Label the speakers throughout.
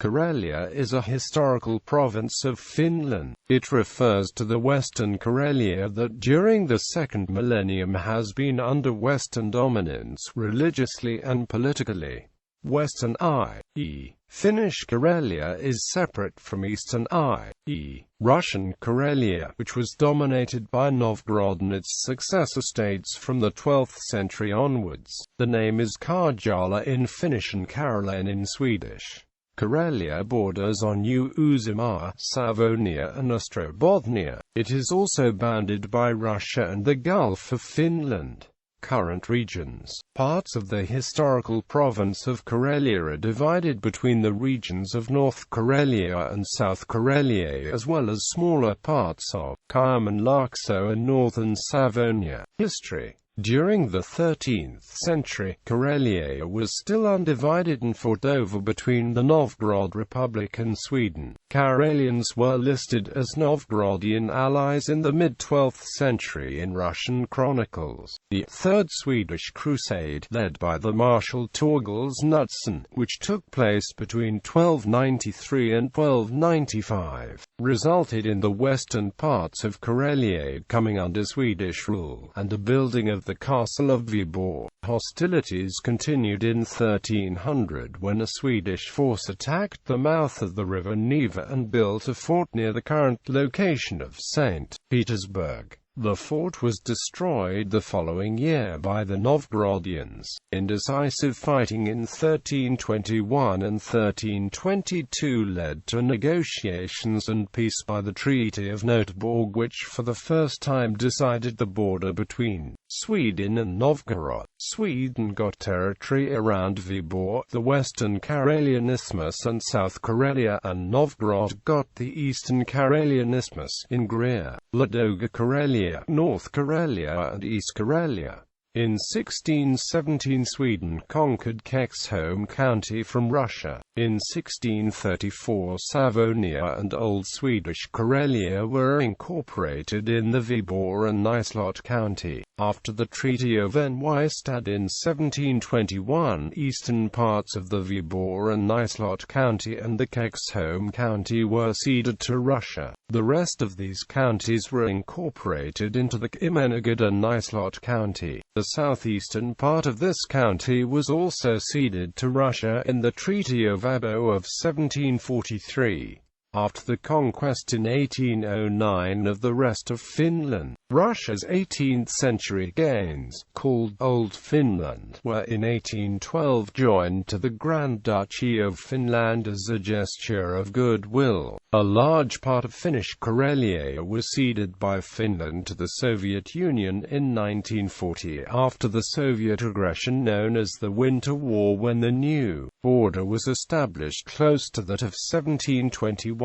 Speaker 1: Karelia is a historical province of Finland. It refers to the Western Karelia that during the second millennium has been under Western dominance religiously and politically. Western i.e.Finnish Karelia is separate from Eastern i.e. Russian Karelia, which was dominated by Novgorod and its successor states from the 12th century onwards. The name is Karjala in Finnish and Karelen in Swedish. Karelia borders on Uusimaa, Savonia and Ostrobothnia. It is also bounded by Russia and the Gulf of Finland. Current regions. Parts of the historical province of Karelia are divided between the regions of North Karelia and South Karelia, as well as smaller parts of Kymenlaakso and northern Savonia. History. During the 13th century, Karelia was still undivided and fought over between the Novgorod Republic and Sweden. Karelians were listed as Novgorodian allies in the mid-12th century in Russian chronicles. The Third Swedish Crusade, led by the Marshal Torgils Knutsson, which took place between 1293 and 1295, resulted in the western parts of Karelia coming under Swedish rule, and the building of the castle of Viborg. Hostilities continued in 1300 when a Swedish force attacked the mouth of the river Neva and built a fort near the current location of St. Petersburg. The fort was destroyed the following year by the Novgorodians. Indecisive fighting in 1321 and 1322 led to negotiations and peace by the Treaty of Göteborg, which for the first time decided the border between Sweden and Novgorod. Sweden got territory around Viborg, the Western Karelian Isthmus and South Karelia, and Novgorod got the Eastern Karelian Isthmus in Greer, Ladoga Karelia, North Karelia and East Karelia. In 1617 Sweden conquered Kexholm County from Russia. In 1634 Savonia and Old Swedish Karelia were incorporated in the Viborg and Nyslott County. After the Treaty of Nystad in 1721, eastern parts of the Viborg and Nyslott County and the Kexholm County were ceded to Russia. The rest of these counties were incorporated into the Kymenlaakso and Nyslott County. The southeastern part of this county was also ceded to Russia in the Treaty of Abo of 1743. After the conquest in 1809 of the rest of Finland, Russia's 18th-century gains, called Old Finland, were in 1812 joined to the Grand Duchy of Finland as a gesture of goodwill. A large part of Finnish Karelia was ceded by Finland to the Soviet Union in 1940 after the Soviet aggression known as the Winter War, when the new border was established close to that of 1721.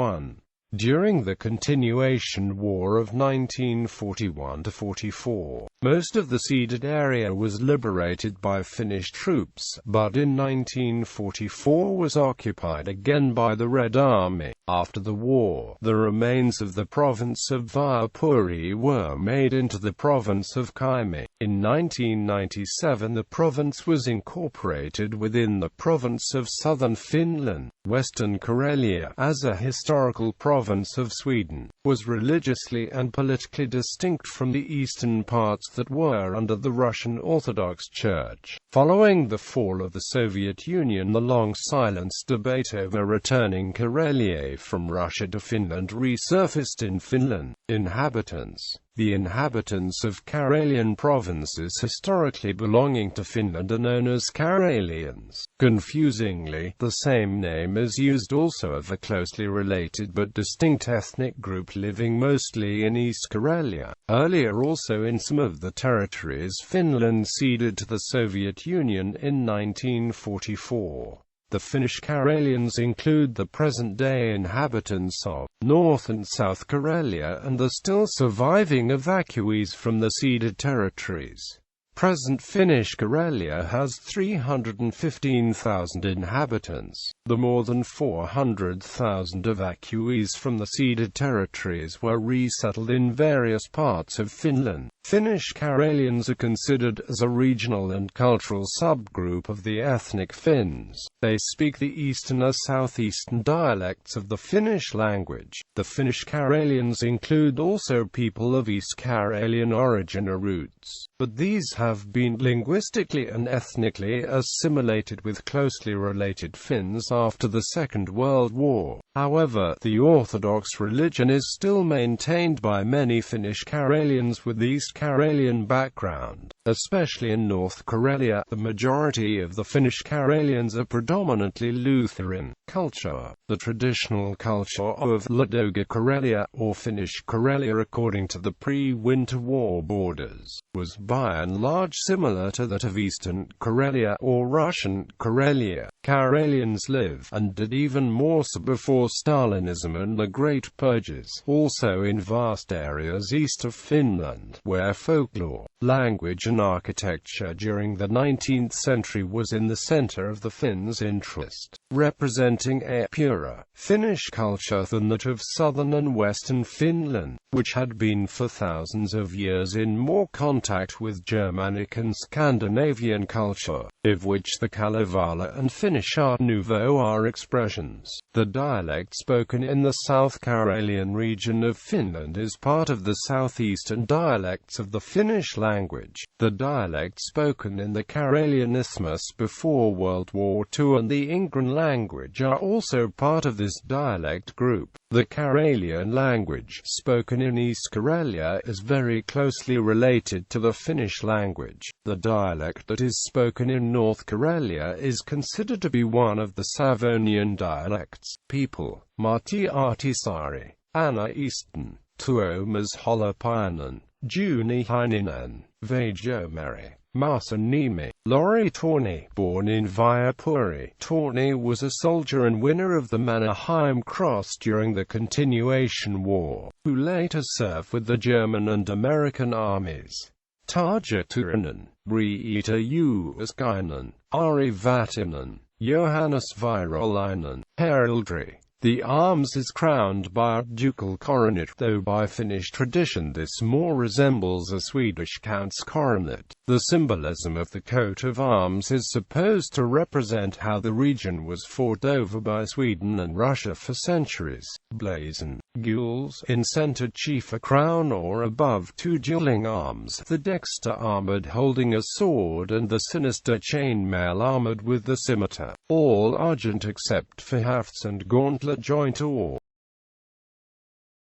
Speaker 1: During the Continuation War of 1941–44, most of the ceded area was liberated by Finnish troops, but in 1944 was occupied again by the Red Army. After the war, the remains of the province of Viipuri were made into the province of Kymi. In 1997 the province was incorporated within the province of Southern Finland. Western Karelia, as a historical province of Sweden, was religiously and politically distinct from the eastern parts that were under the Russian Orthodox Church. Following the fall of the Soviet Union, the long-silenced debate over returning Karelia from Russia to Finland resurfaced in Finland. Inhabitants. The inhabitants of Karelian provinces historically belonging to Finland are known as Karelians. Confusingly, the same name is used also of a closely related but distinct ethnic group living mostly in East Karelia. Earlier, also in some of the territories Finland ceded to the Soviet Union in 1944. The Finnish Karelians include the present-day inhabitants of North and South Karelia and the still surviving evacuees from the ceded territories. Present Finnish Karelia has 315,000 inhabitants. The more than 400,000 evacuees from the ceded territories were resettled in various parts of Finland. Finnish Karelians are considered as a regional and cultural subgroup of the ethnic Finns. They speak the eastern or southeastern dialects of the Finnish language. The Finnish Karelians include also people of East Karelian origin or roots, but these have been linguistically and ethnically assimilated with closely related Finns after the Second World War. However, the Orthodox religion is still maintained by many Finnish Karelians with East Karelian background, especially in North Karelia. The majority of the Finnish Karelians are predominantly Lutheran. Culture. The traditional culture of Ladoga Karelia, or Finnish Karelia according to the pre-Winter War borders, was by and large similar to that of Eastern Karelia or Russian Karelia. Karelians live, and did even more so before Stalinism and the Great Purges, also in vast areas east of Finland, where folklore, language and architecture during the 19th century was in the center of the Finns' interest, representing a purer Finnish culture than that of southern and western Finland, which had been for thousands of years in more contact with Germanic and Scandinavian culture, of which the Kalevala and Finnish Art Nouveau are expressions. The dialect spoken in the South Karelian region of Finland is part of the southeastern dialects of the Finnish language. The dialect spoken in the Karelian Isthmus before World War II and the Ingran language are also part of this dialect group. The Karelian language, spoken in East Karelia, is very closely related to the Finnish language. The dialect that is spoken in North Karelia is considered to be one of the Savonian dialects. People. Martti Ahtisaari, Anna Easton, Tuomas Holopainen, Juni Heininen, Veijo-Meri, Marsa Niemi. Lori Torni, born in Viapuri. Torni was a soldier and winner of the Mannerheim Cross during the Continuation War, who later served with the German and American armies. Tarja Turunen, Riita Juuskainen, Ari Vatinen, Johannes Virolainen, heraldry. The arms is crowned by a ducal coronet, though by Finnish tradition this more resembles a Swedish count's coronet. The symbolism of the coat of arms is supposed to represent how the region was fought over by Sweden and Russia for centuries. Blazon. Gules. In center chief a crown or above two dueling arms, the dexter armored holding a sword and the sinister chainmail armored with the scimitar. All argent except for hafts and gauntlet joint or